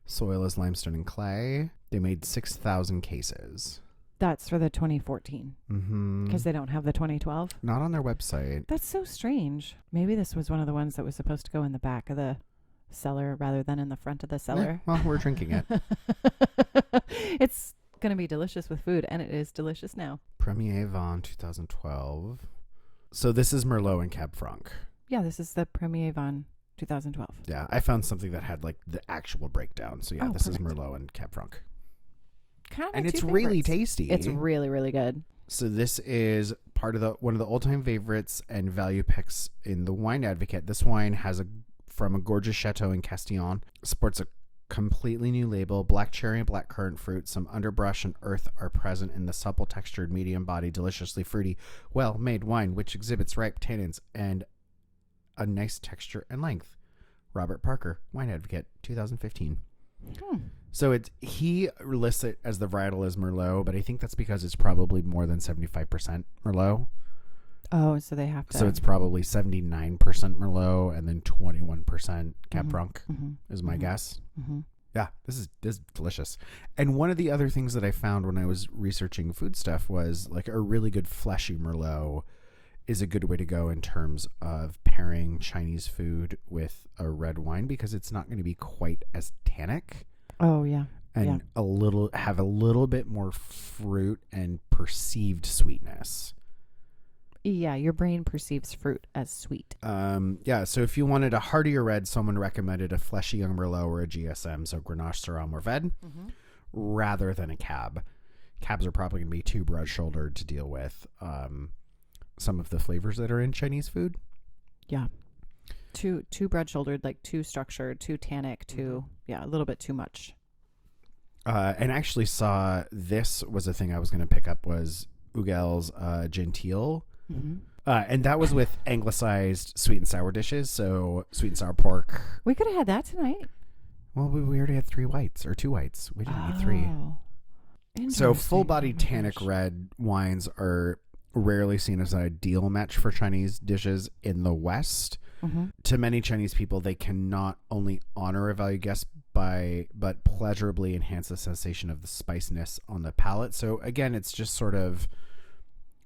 Soil is limestone and clay. They made 6,000 cases. That's for the 2014. Mm-hmm. Because they don't have the 2012. Not on their website. That's so strange. Maybe this was one of the ones that was supposed to go in the back of the cellar rather than in the front of the cellar. Well, we're drinking it. It's going to be delicious with food, and it is delicious now. Premier Vin 2012. So this is Merlot and Cab Franc. Yeah, this is the Premier Vin 2012. Yeah, I found something that had like the actual breakdown. So yeah, this perfect. is Merlot and Cab Franc. Kind of my And it's two really favorites. tasty. It's really, really good. So this is part of one of the old-time favorites and value picks in the Wine Advocate. This wine has from a gorgeous chateau in Castillon. Sports a completely new label. Black cherry and black currant fruit. Some underbrush and earth are present in the supple textured, medium body, deliciously fruity, well-made wine, which exhibits ripe tannins and a nice texture and length. Robert Parker, Wine Advocate, 2015. So he lists it as the varietal as Merlot, but I think that's because it's probably more than 75% Merlot. Oh, so they have to. So it's probably 79% Merlot and then 21% Cab Franc is my guess. Mm-hmm. Yeah, this is delicious. And one of the other things that I found when I was researching food stuff was like a really good fleshy Merlot is a good way to go in terms of pairing Chinese food with a red wine, because it's not going to be quite as tannic. Oh, yeah. And have a little bit more fruit and perceived sweetness. Yeah, your brain perceives fruit as sweet. Yeah, so if you wanted a heartier red, someone recommended a fleshy young Merlot or a GSM, so Grenache, Syrah, Mourvedre, rather than a cab. Cabs are probably going to be too broad-shouldered to deal with some of the flavors that are in Chinese food. Yeah. Too broad-shouldered, like too structured, too tannic, a little bit too much. And I actually saw this was a thing I was going to pick up was Ugel's Gentile. And that was with anglicized sweet and sour dishes, so sweet and sour pork. We could have had that tonight. Well, we already had 3 whites or 2 whites. We didn't need 3. So full-bodied tannic red wines are rarely seen as an ideal match for Chinese dishes in the West. To many Chinese people, they can not only honor a value guest but pleasurably enhance the sensation of the spiciness on the palate. So again, it's just sort of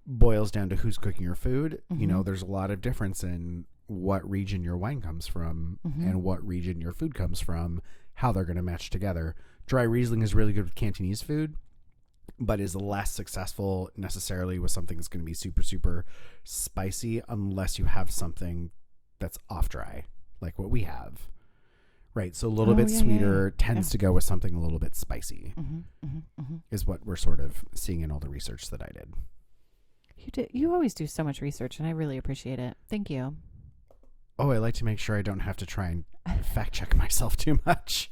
boils down to who's cooking your food. You know, there's a lot of difference in what region your wine comes from and what region your food comes from, how they're going to match together. Dry Riesling is really good with Cantonese food, but is less successful necessarily with something that's going to be super, super spicy unless you have something that's off dry, like what we have. Right. So a little bit sweeter tends to go with something a little bit spicy is what we're sort of seeing in all the research that I did. You always do so much research, and I really appreciate it. Thank you. Oh, I like to make sure I don't have to try and fact check myself too much.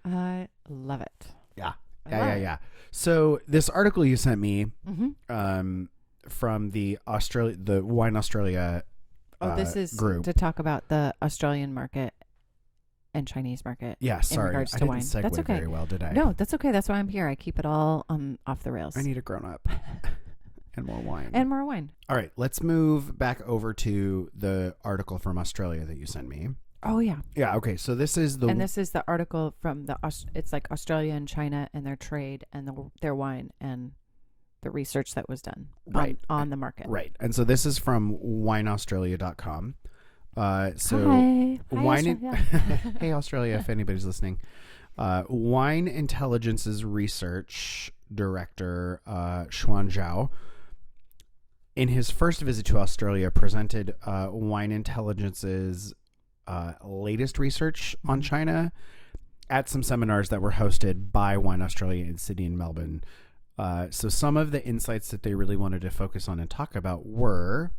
I love it. Yeah. So this article you sent me from the Wine Australia this is group to talk about the Australian market and Chinese market. Yeah, sorry. In regards to I didn't wine. segue That's okay. very well, did I? No, that's okay. That's why I'm here. I keep it all off the rails. I need a grown-up and more wine. And more wine. All right, let's move back over to the article from Australia that you sent me. Oh, yeah. Yeah, okay. So this is the article from it's like Australia and China and their trade and their wine and the research that was done on the market. Right. And so this is from wineaustralia.com. Hi Australia. Hey, Australia, if anybody's listening. Wine Intelligence's research director, Xuan Zhao, in his first visit to Australia, presented Wine Intelligence's latest research on China at some seminars that were hosted by Wine Australia in Sydney and Melbourne. So some of the insights that they really wanted to focus on and talk about were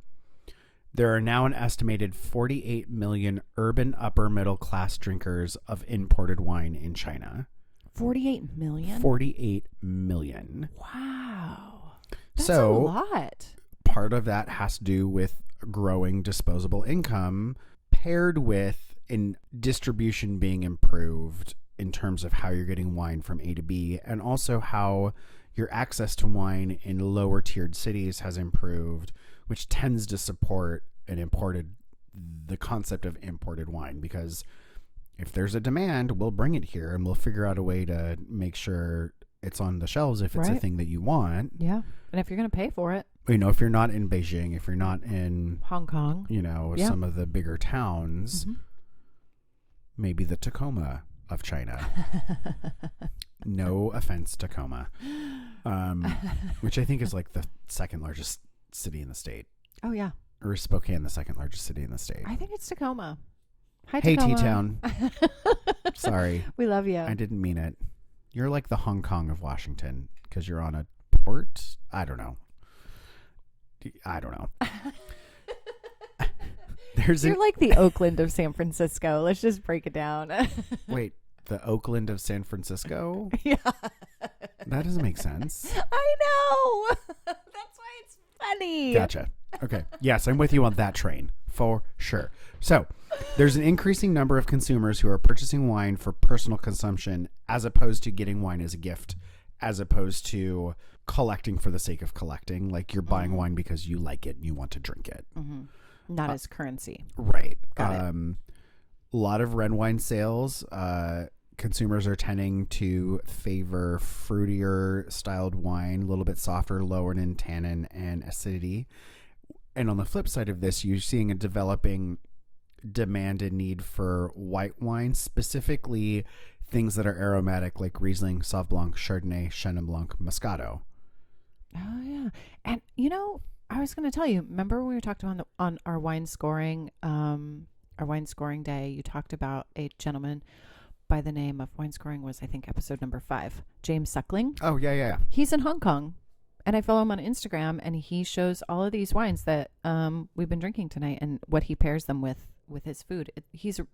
there are now an estimated 48 million urban upper middle class drinkers of imported wine in China. 48 million? 48 million. Wow. That's a lot. Part of that has to do with growing disposable income paired with in distribution being improved in terms of how you're getting wine from A to B, and also how your access to wine in lower tiered cities has improved, which tends to support the concept of imported wine, because if there's a demand, we'll bring it here and we'll figure out a way to make sure it's on the shelves if it's a thing that you want. Yeah. And if you're going to pay for it. You know, if you're not in Beijing, if you're not in Hong Kong, some of the bigger towns, maybe the Tacoma of China. No offense, Tacoma, which I think is like the second largest city in the state. Oh, yeah. Or is Spokane the second largest city in the state? I think it's Tacoma. Hi, hey, Tacoma. T-Town. Sorry. We love you. I didn't mean it. You're like the Hong Kong of Washington because you're on a port. I don't know. You're like the Oakland of San Francisco. Let's just break it down. Wait, the Oakland of San Francisco? Yeah. That doesn't make sense. I know. That's why it's funny. Gotcha. Okay. Yes, I'm with you on that train for sure. So there's an increasing number of consumers who are purchasing wine for personal consumption as opposed to getting wine as a gift, as opposed to collecting for the sake of collecting. Like you're buying wine because you like it and you want to drink it. Not as currency. Right. Got it. A lot of red wine sales, consumers are tending to favor fruitier styled wine, a little bit softer, lower in tannin and acidity. And on the flip side of this, you're seeing a developing demand and need for white wine, specifically things that are aromatic like Riesling, Sauv Blanc, Chardonnay, Chenin Blanc, Moscato. Oh yeah. And you know, I was going to tell you, remember when we were talking on our wine scoring day, you talked about a gentleman by the name of wine scoring was, I think, episode number 5, James Suckling. Oh, yeah. He's in Hong Kong, and I follow him on Instagram, and he shows all of these wines that we've been drinking tonight and what he pairs them with his food.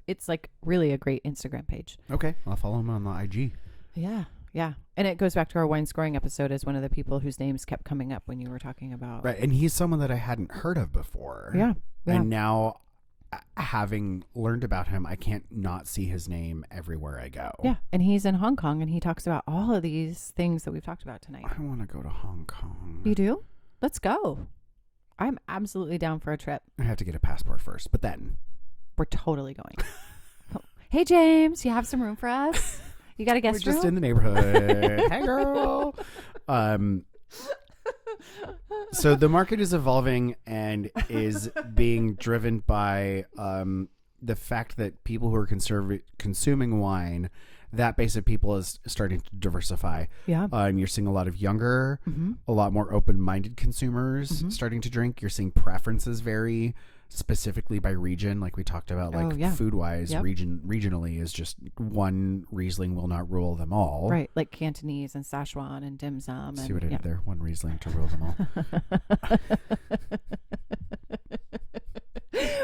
It's like really a great Instagram page. Okay. I'll follow him on the IG. Yeah. Yeah. And it goes back to our wine scoring episode as one of the people whose names kept coming up when you were talking about. Right. And he's someone that I hadn't heard of before. Yeah. And now, having learned about him, I can't not see his name everywhere I go. Yeah. And he's in Hong Kong, and he talks about all of these things that we've talked about tonight. I want to go to Hong Kong. You do? Let's go. I'm absolutely down for a trip. I have to get a passport first, but then. We're totally going. Hey, James, you have some room for us? You got a guest room? We're just in the neighborhood. Hey, girl. So the market is evolving and is being driven by the fact that people who are consuming wine, that base of people is starting to diversify. Yeah. You're seeing a lot of younger, a lot more open-minded consumers starting to drink. You're seeing preferences vary specifically by region, like we talked about, like food-wise. Yep. Regionally is just one Riesling will not rule them all. Right, like Cantonese and Szechuan and dim sum. See what I did there? One Riesling to rule them all.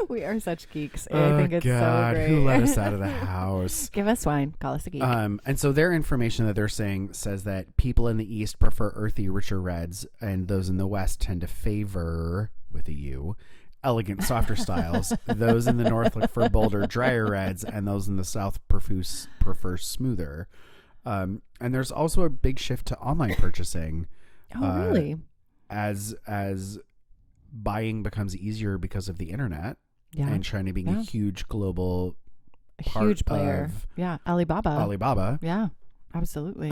We are such geeks. I think it's God, so great. who let us out of the house? Give us wine. Call us a geek. And so their information that they're saying says that people in the East prefer earthy, richer reds, and those in the West tend to favor, with a U, elegant, softer styles. Those in the North look for bolder, drier reds, and those in the South prefer smoother. And there's also a big shift to online purchasing. Oh, really? As buying becomes easier because of the internet. Yeah. And China being a huge global huge player. Yeah. Alibaba. Yeah, absolutely.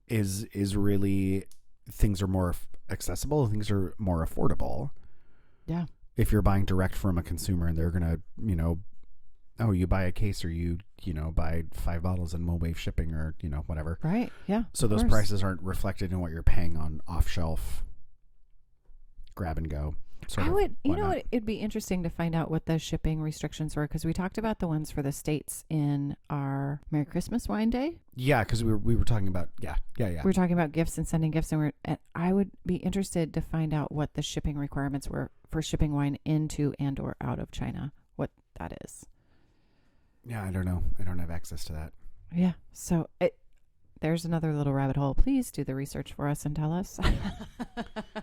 Is really, things are more accessible. Things are more affordable. Yeah. If you're buying direct from a consumer and they're going to, you buy a case or you buy 5 bottles and we'll waive shipping or, whatever. Right. Yeah. So those prices aren't reflected in what you're paying on off shelf grab and go. It'd be interesting to find out what the shipping restrictions were, because we talked about the ones for the States in our Merry Christmas Wine Day. Yeah, because we were talking about, yeah. We were talking about gifts and sending gifts, and I would be interested to find out what the shipping requirements were for shipping wine into and or out of China, what that is. Yeah, I don't know. I don't have access to that. Yeah, so there's another little rabbit hole. Please do the research for us and tell us.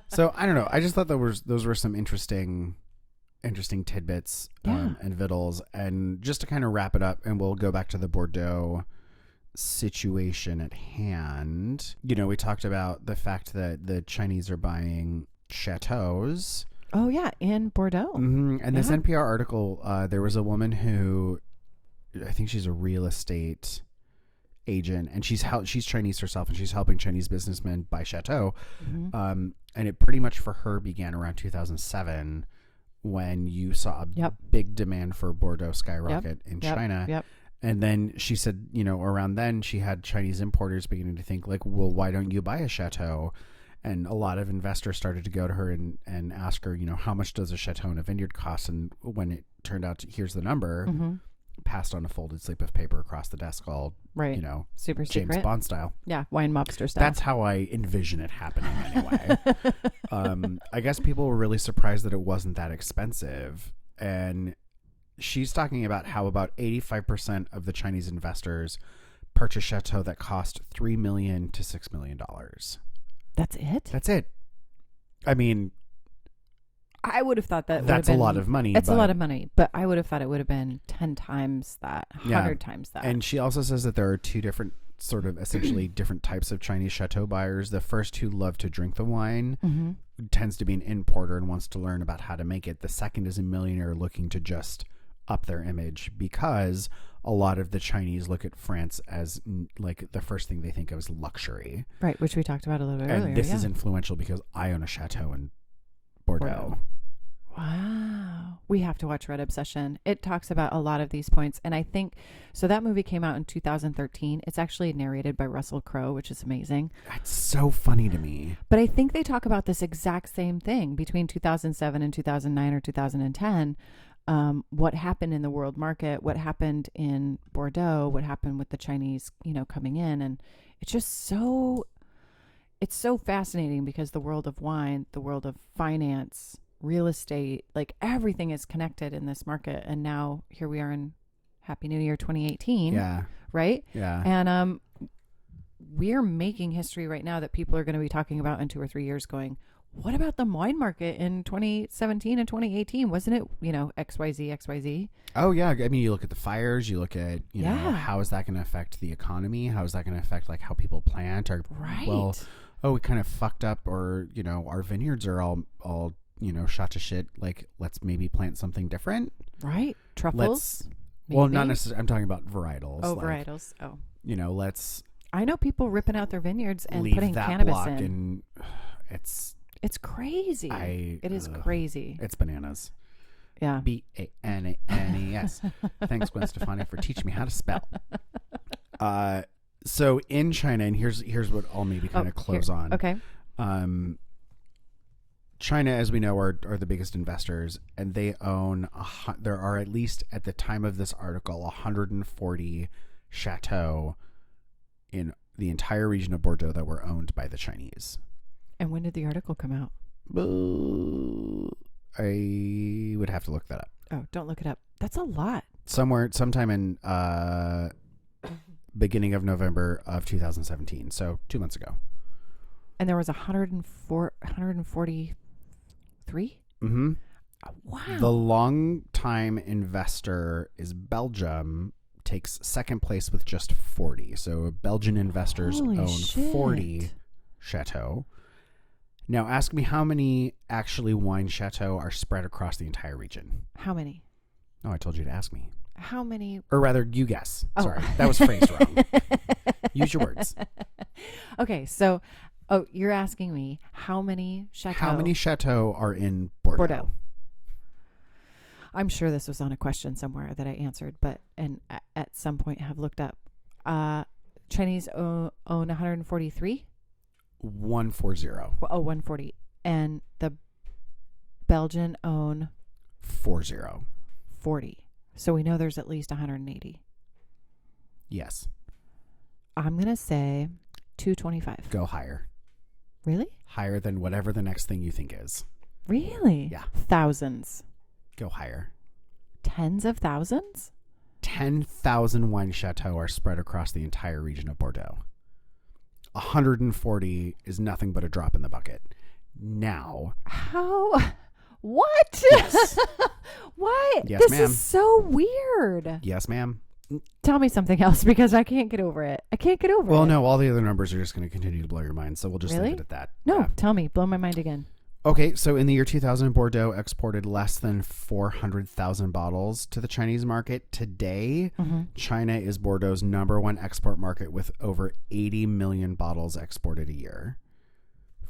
So I don't know. I just thought those were some interesting tidbits and vittles. And just to kind of wrap it up, and we'll go back to the Bordeaux situation at hand. We talked about the fact that the Chinese are buying chateaus. Oh yeah, in Bordeaux. Mm-hmm. And this NPR article, there was a woman who, I think she's a real estate agent, and she's Chinese herself, and she's helping Chinese businessmen buy chateau. Mm-hmm. And it pretty much for her began around 2007 when you saw a big demand for Bordeaux skyrocket in China. Yep. And then she said, around then she had Chinese importers beginning to think like, well, why don't you buy a chateau? And a lot of investors started to go to her and ask her, how much does a chateau in a vineyard cost? And when it turned out, here's the number, passed on a folded slip of paper across the desk, all super James secret Bond style. Yeah, wine mobster style. That's how I envision it happening anyway. I guess people were really surprised that it wasn't that expensive. And she's talking about how about 85% of the Chinese investors purchase chateau that cost $3 million to $6 million. That's it? That's it. I mean, I would have thought that's a lot of money. It's a lot of money, but I would have thought it would have been 10 times that, 100 times that. And she also says that there are two different sort of essentially different types of Chinese chateau buyers. The first who love to drink the wine tends to be an importer and wants to learn about how to make it. The second is a millionaire looking to just up their image, because a lot of the Chinese look at France as like the first thing they think of is luxury. Right, which we talked about a little bit earlier. And this is influential because I own a chateau in Bordeaux. Wow. We have to watch Red Obsession. It talks about a lot of these points. And I think, so that movie came out in 2013. It's actually narrated by Russell Crowe, which is amazing. That's so funny to me. But I think they talk about this exact same thing between 2007 and 2009 or 2010. What happened in the world market, what happened in Bordeaux, what happened with the Chinese, coming in. And it's just it's so fascinating because the world of wine, the world of finance, real estate, like everything is connected in this market. And now here we are in Happy New Year 2018. Yeah. Right? Yeah. And we're making history right now that people are going to be talking about in 2 or 3 years going, what about the wine market in 2017 and 2018? Wasn't it, XYZ? Oh, yeah. I mean, you look at the fires, you look at, Yeah. how is that going to affect the economy? How is that going to affect like how people plant? Or, Right. well, we kind of fucked up, or, our vineyards are all shot to shit. Like, let's maybe plant something different. Right. Truffles. Well, not maybe? necessarily. I'm talking about varietals. Oh, like, varietals. Oh. Let's I know people ripping out their vineyards and leave putting that cannabis block in. and it's It's crazy. It is crazy. It's bananas. Yeah. Bananes. Thanks, Gwen Stefani, for teaching me how to spell. So in China, and here's what I'll maybe kind of close on. Okay. China, as we know, are the biggest investors, and they own there are, at least at the time of this article, 140 chateaux in the entire region of Bordeaux that were owned by the Chinese. And when did the article come out? I would have to look that up. Oh, don't look it up. That's a lot. Sometime in beginning of November of 2017, so 2 months ago. And there was 143? Mm-hmm. Wow. The long-time investor is Belgium, takes second place with just 40. So Belgian investors Holy own shit. 40 chateaux. Now ask me how many actually wine chateaux are spread across the entire region. How many? Oh, I told you to ask me. How many? Or rather, you guess. Oh. Sorry, that was phrased wrong. Use your words. Okay, so, you're asking me how many chateaux? How many chateaux are in Bordeaux? I'm sure this was on a question somewhere that I answered, and at some point have looked up. Chinese own 143? 140. Oh, 140. And the Belgian own 40. 40. So we know there's at least 180. Yes. I'm going to say 225. Go higher. Really? Higher than whatever the next thing you think is. Really? Yeah. Thousands. Go higher. Tens of thousands? 10,000 wine chateaux are spread across the entire region of Bordeaux. 140 is nothing but a drop in the bucket. Now. How? What? Yes. What? Yes, This ma'am. is so weird. Yes, ma'am. Tell me something else because I can't get over it. Well, no, all the other numbers are just going to continue to blow your mind, so we'll just Really? leave it at that. No, Yeah. tell me. Blow my mind again. Okay, so in the year 2000, Bordeaux exported less than 400,000 bottles to the Chinese market. Today, China is Bordeaux's #1 export market with over 80 million bottles exported a year.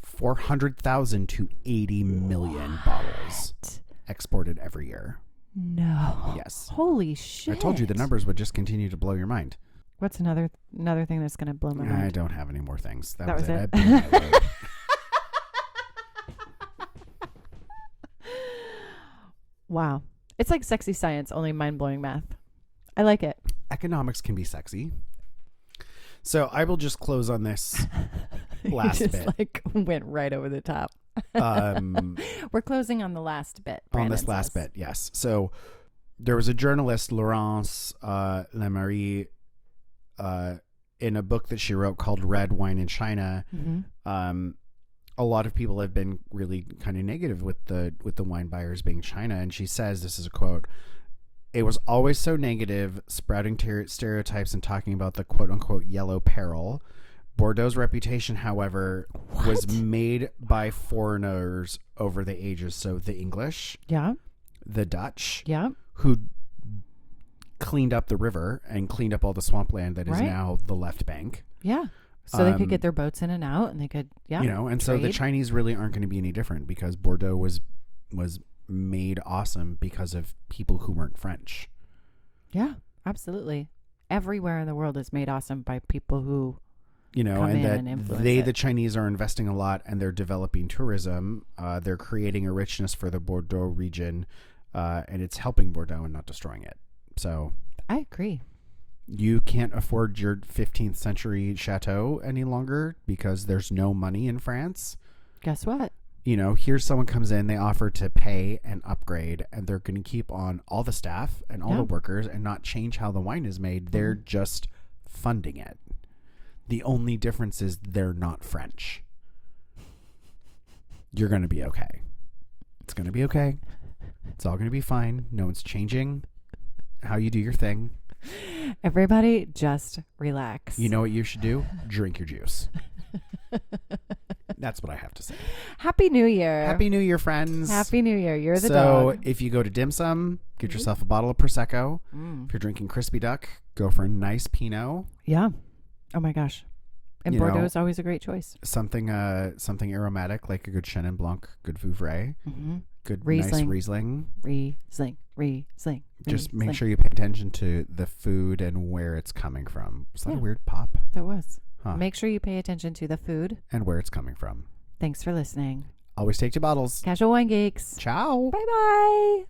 400,000 to 80 million bottles exported every year. No. Yes. Holy shit. I told you the numbers would just continue to blow your mind. What's another thing that's going to blow my I mind? don't have any more things. That was it? I blew my load. Wow. It's like sexy science, only mind-blowing math. I like it. Economics can be sexy. So I will just close on this last you bit. just like went right over the top. We're closing on the last bit. On Brandon this last says. bit, yes. So there was a journalist, Laurence Lemarie, in a book that she wrote called Red Wine in China. A lot of people have been really kind of negative with the wine buyers being China. And she says, this is a quote, "It was always so negative, sprouting stereotypes and talking about the quote unquote yellow peril. Bordeaux's reputation, however, was made by foreigners over the ages. So the English, the Dutch, who cleaned up the river and cleaned up all the swampland that is now the left bank. Yeah. So they could get their boats in and out and they could, and trade. so the Chinese really aren't going to be any different because Bordeaux was made awesome because of people who weren't French. Yeah, absolutely. Everywhere in the world is made awesome by people who, you know, come and in that and influence they, it. the Chinese, are investing a lot, and they're developing tourism. They're creating a richness for the Bordeaux region, and it's helping Bordeaux and not destroying it. So I agree. you can't afford your 15th century chateau any longer because there's no money in France. Guess what? You know, here's someone comes in, they offer to pay and upgrade, and they're going to keep on all the staff and all the workers and not change how the wine is made. They're just funding it. The only difference is they're not French. You're going to be okay. It's going to be okay. It's all going to be fine. No one's changing how you do your thing. Everybody just relax. You know what you should do? Drink your juice. That's what I have to say. Happy New Year. Happy New Year, friends. Happy New Year. You're the so dog. if you go to Dim Sum, get yourself a bottle of Prosecco. If you're drinking Crispy Duck, go for a nice Pinot. Yeah. Oh my gosh. And You Bordeaux know, is always a great choice. Something aromatic like a good Chenin Blanc, good Vouvray, good Riesling. nice Riesling. Riesling. Just make sure you pay attention to the food and where it's coming from. Was that a weird pop? That was. Huh. Make sure you pay attention to the food. And where it's coming from. Thanks for listening. Always take 2 bottles. Casual Wine Geeks. Ciao. Bye-bye.